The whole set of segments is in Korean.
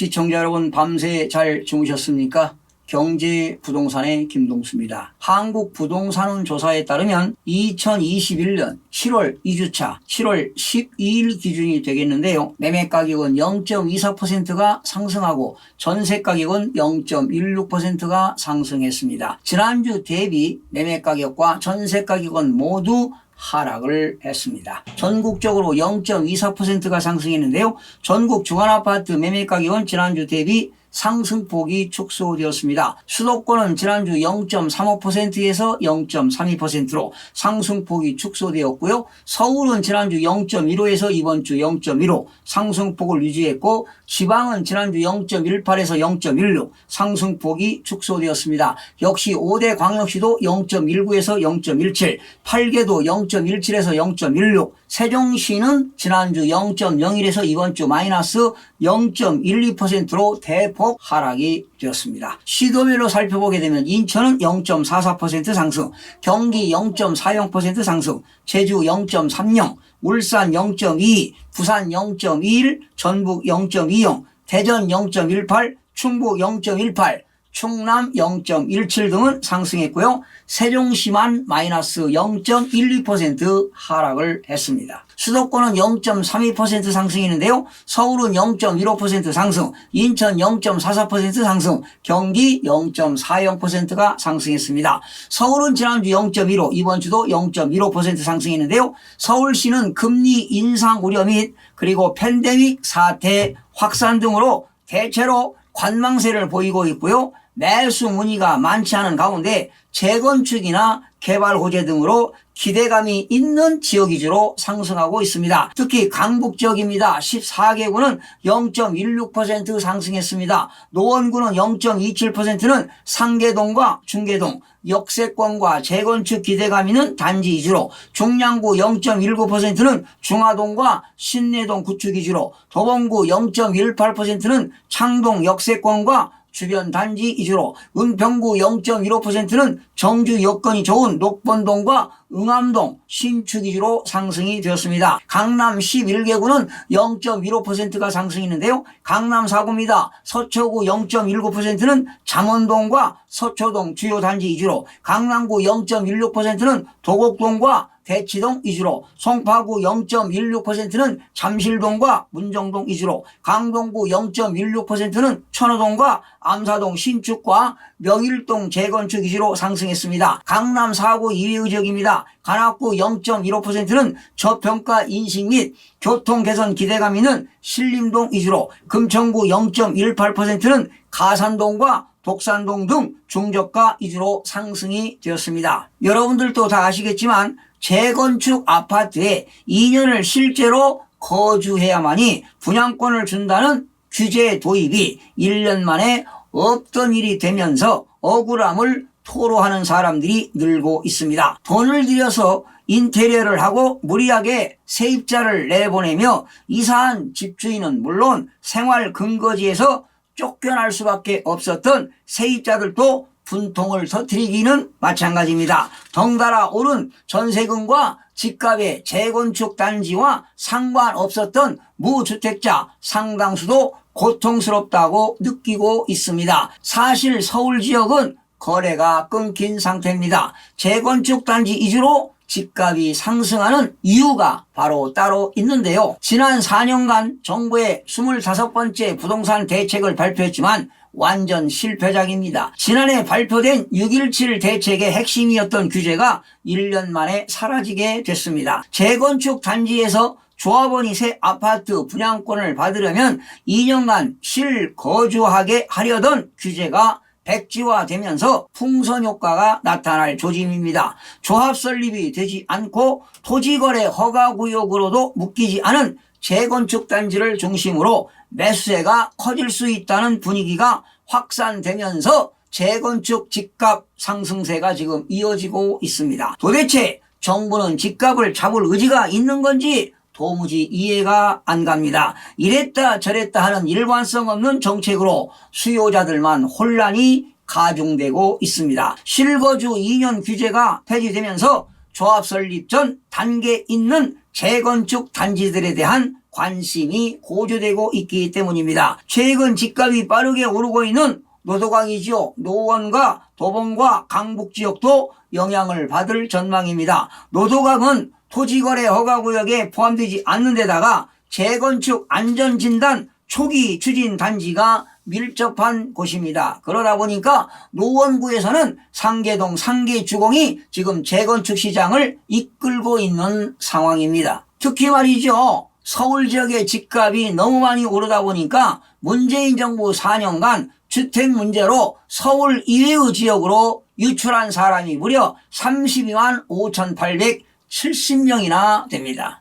시청자 여러분 밤새 잘 주무셨습니까? 경제 부동산의 김동수입니다. 한국부동산원 조사에 따르면 2021년 7월 2주차 7월 12일 기준이 되겠는데요. 매매가격은 0.24%가 상승하고 전세가격은 0.16%가 상승했습니다. 지난주 대비 매매가격과 전세가격은 모두 하락을 했습니다. 전국적으로 0.24%가 상승했는데요. 전국 중환아파트 매매가격은 지난주 대비 상승폭이 축소되었습니다. 수도권은 지난주 0.35%에서 0.32%로 상승폭이 축소되었고요. 서울은 지난주 0.15에서 이번 주 0.15 상승폭을 유지했고, 지방은 지난주 0.18에서 0.16 상승폭이 축소되었습니다. 역시 5대 광역시도 0.19에서 0.17, 8개도 0.17에서 0.16, 세종시는 지난주 0.01에서 이번 주 마이너스 0.12%로 대폭 하락이 되었습니다. 시도별로 살펴보게 되면 인천은 0.44% 상승, 경기 0.40% 상승, 제주 0.30, 울산 0.22, 부산 0.21, 전북 0.20, 대전 0.18, 충북 0.18, 충남 0.17 등은 상승했고요. 세종시만 마이너스 0.12% 하락을 했습니다. 수도권은 0.32% 상승했는데요. 서울은 0.15% 상승, 인천 0.44% 상승, 경기 0.40%가 상승했습니다. 서울은 지난주 0.15, 이번 주도 0.15% 상승했는데요. 서울시는 금리 인상 우려 및 그리고 팬데믹 사태 확산 등으로 대체로 관망세를 보이고 있고요. 매수 문의가 많지 않은 가운데 재건축이나 개발 호재 등으로 기대감이 있는 지역 위주로 상승하고 있습니다. 특히 강북 지역입니다. 14개구는 0.16% 상승했습니다. 노원구는 0.27%는 상계동과 중계동, 역세권과 재건축 기대감 있는 단지 위주로, 중량구 0.19%는 중화동과 신내동 구축 위주로, 도봉구 0.18%는 창동 역세권과 주변 단지 위주로, 은평구 0.15%는 정주 여건이 좋은 녹번동과 응암동 신축 위주로 상승이 되었습니다. 강남 11개구는 0.15%가 상승했는데요. 강남 4구입니다. 서초구 0.19%는 잠원동과 서초동 주요 단지 위주로, 강남구 0.16%는 도곡동과 대치동 위주로, 송파구 0.16%는 잠실동과 문정동 위주로, 강동구 0.16%는 천호동과 암사동 신축과 명일동 재건축 위주로 상승했습니다. 강남 4구 2위 지역입니다. 관악구 0.15%는 저평가 인식 및 교통 개선 기대감 있는 신림동 위주로, 금천구 0.18%는 가산동과 독산동 등 중저가 위주로 상승이 되었습니다. 여러분들도 다 아시겠지만 재건축 아파트에 2년을 실제로 거주해야만이 분양권을 준다는 규제 도입이 1년 만에 없던 일이 되면서 억울함을 토로하는 사람들이 늘고 있습니다. 돈을 들여서 인테리어를 하고 무리하게 세입자를 내보내며 이사한 집주인은 물론 생활 근거지에서 쫓겨날 수밖에 없었던 세입자들도 분통을 터뜨리기는 마찬가지입니다. 덩달아 오른 전세금과 집값의 재건축 단지와 상관없었던 무주택자 상당수도 고통스럽다고 느끼고 있습니다. 사실 서울 지역은 거래가 끊긴 상태입니다. 재건축 단지 위주로 집값이 상승하는 이유가 바로 따로 있는데요. 지난 4년간 정부의 25번째 부동산 대책을 발표했지만 완전 실패작입니다. 지난해 발표된 6.17 대책의 핵심이었던 규제가 1년 만에 사라지게 됐습니다. 재건축 단지에서 조합원이 새 아파트 분양권을 받으려면 2년간 실거주하게 하려던 규제가 백지화되면서 풍선 효과가 나타날 조짐입니다. 조합 설립이 되지 않고 토지거래 허가구역으로도 묶이지 않은 재건축 단지를 중심으로 매수세가 커질 수 있다는 분위기가 확산되면서 재건축 집값 상승세가 지금 이어지고 있습니다. 도대체 정부는 집값을 잡을 의지가 있는 건지 도무지 이해가 안 갑니다. 이랬다 저랬다 하는 일관성 없는 정책으로 수요자들만 혼란이 가중되고 있습니다. 실거주 2년 규제가 폐지되면서 조합 설립 전 단계 있는 재건축 단지들에 대한 관심이 고조되고 있기 때문입니다. 최근 집값이 빠르게 오르고 있는 노도강이지요. 노원과 도봉과 강북 지역도 영향을 받을 전망입니다. 노도강은 토지거래 허가구역에 포함되지 않는 데다가 재건축 안전진단 초기 추진 단지가 밀접한 곳입니다. 그러다 보니까 노원구에서는 상계동 상계주공이 지금 재건축 시장을 이끌고 있는 상황입니다. 특히 말이죠. 서울 지역의 집값이 너무 많이 오르다 보니까 문재인 정부 4년간 주택 문제로 서울 이외의 지역으로 유출한 사람이 무려 32만 5,870명이나 됩니다.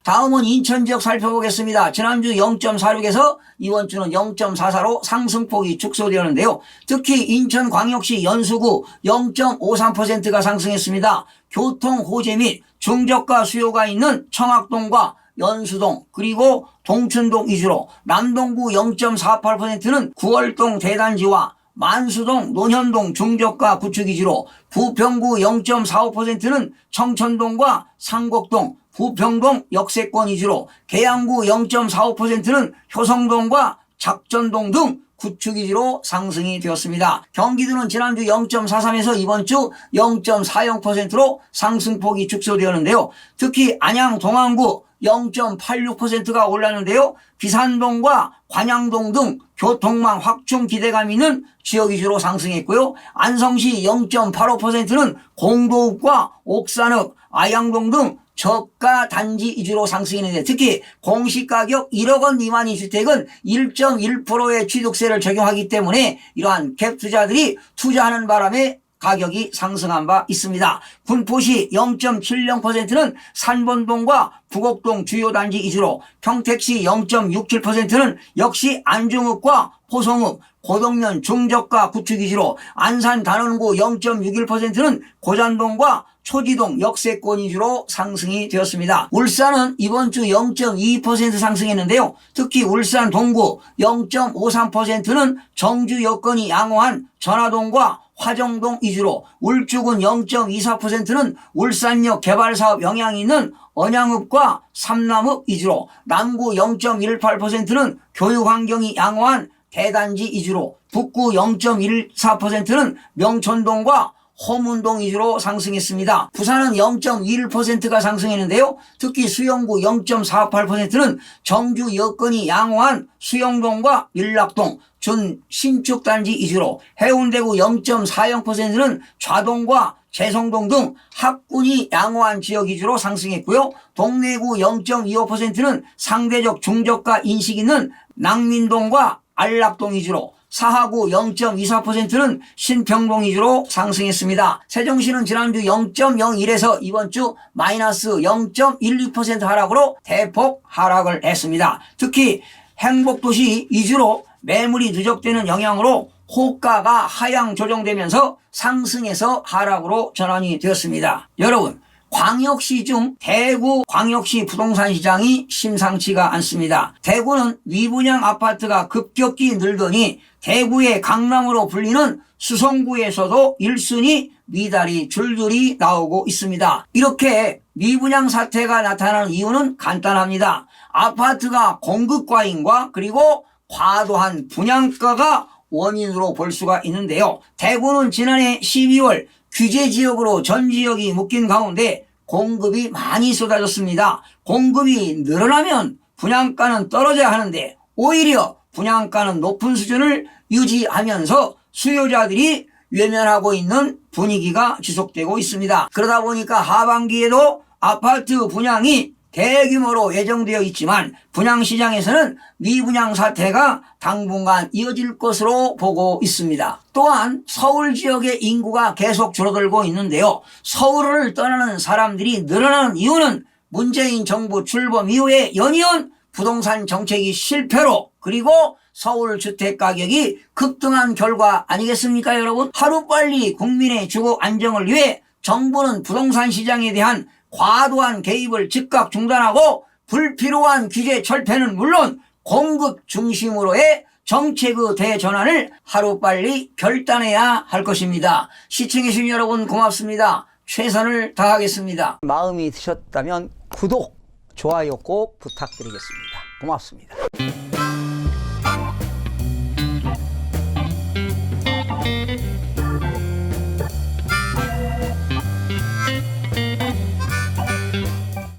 다음은 인천 지역 살펴보겠습니다. 지난주 0.46에서 이번 주는 0.44로 상승폭이 축소되었는데요. 특히 인천광역시 연수구 0.53%가 상승했습니다. 교통 호재 및 중저가 수요가 있는 청학동과 연수동 그리고 동춘동 위주로 남동구 0.48%는 구월동 대단지와 만수동 논현동 중저가 구축 위주로 부평구 0.45%는 청천동과 상곡동 부평동 역세권 위주로 계양구 0.45%는 효성동과 작전동 등 구축 위주로 상승이 되었습니다. 경기도는 지난주 0.43에서 이번 주 0.40%로 상승폭이 축소되었는데요. 특히 안양 동안구 0.86%가 올랐는데요. 비산동과 관양동 등 교통망 확충 기대감 있는 지역 위주로 상승했고요. 안성시 0.85%는 공도읍과 옥산읍, 아양동 등 저가 단지 위주로 상승했는데 특히 공시가격 1억 원 미만의 주택은 1.1%의 취득세를 적용하기 때문에 이러한 갭 투자들이 투자하는 바람에 가격이 상승한 바 있습니다. 군포시 0.70%는 산본동과 북옥동 주요 단지 위주로 평택시 0.67%는 역시 안중읍과 호성읍, 고덕면 중저가 구축 위주로 안산 단원구 0.61%는 고잔동과 초지동 역세권 위주로 상승이 되었습니다. 울산은 이번 주 0.22% 상승했는데요. 특히 울산 동구 0.53%는 정주 여건이 양호한 전화동과 화정동 위주로 울주군 0.24%는 울산역 개발사업 영향이 있는 언양읍과 삼남읍 위주로 남구 0.18%는 교육환경이 양호한 대단지 위주로 북구 0.14%는 명천동과 호문동 위주로 상승했습니다. 부산은 0.21%가 상승했는데요. 특히 수영구 0.48%는 정주 여건이 양호한 수영동과 밀락동, 준 신축단지 위주로 해운대구 0.40%는 좌동과 재성동 등 학군이 양호한 지역 위주로 상승했고요. 동래구 0.25%는 상대적 중저가 인식 있는 낭민동과 안락동 위주로 사하구 0.24%는 신평동 위주로 상승했습니다. 세종시는 지난주 0.01에서 이번 주 마이너스 0.12% 하락으로 대폭 하락을 했습니다. 특히 행복도시 위주로 매물이 누적되는 영향으로 호가가 하향 조정되면서 상승에서 하락으로 전환이 되었습니다. 여러분, 광역시 중 대구 광역시 부동산 시장이 심상치가 않습니다. 대구는 미분양 아파트가 급격히 늘더니 대구의 강남으로 불리는 수성구에서도 1순위 미달이 줄줄이 나오고 있습니다. 이렇게 미분양 사태가 나타나는 이유는 간단합니다. 아파트가 공급 과잉과 그리고 과도한 분양가가 원인으로 볼 수가 있는데요. 대구는 지난해 12월 규제 지역으로 전 지역이 묶인 가운데 공급이 많이 쏟아졌습니다. 공급이 늘어나면 분양가는 떨어져야 하는데 오히려 분양가는 높은 수준을 유지하면서 수요자들이 외면하고 있는 분위기가 지속되고 있습니다. 그러다 보니까 하반기에도 아파트 분양이 대규모로 예정되어 있지만 분양시장에서는 미분양 사태가 당분간 이어질 것으로 보고 있습니다. 또한 서울 지역의 인구가 계속 줄어들고 있는데요. 서울을 떠나는 사람들이 늘어나는 이유는 문재인 정부 출범 이후에 연이은 부동산 정책이 실패로 그리고 서울 주택가격이 급등한 결과 아니겠습니까 여러분? 하루빨리 국민의 주거 안정을 위해 정부는 부동산 시장에 대한 과도한 개입을 즉각 중단하고 불필요한 규제 철폐는 물론 공급 중심으로의 정책의 대전환을 하루빨리 결단해야 할 것입니다. 시청해주신 여러분 고맙습니다. 최선을 다하겠습니다. 마음이 드셨다면 구독, 좋아요 꼭 부탁드리겠습니다. 고맙습니다.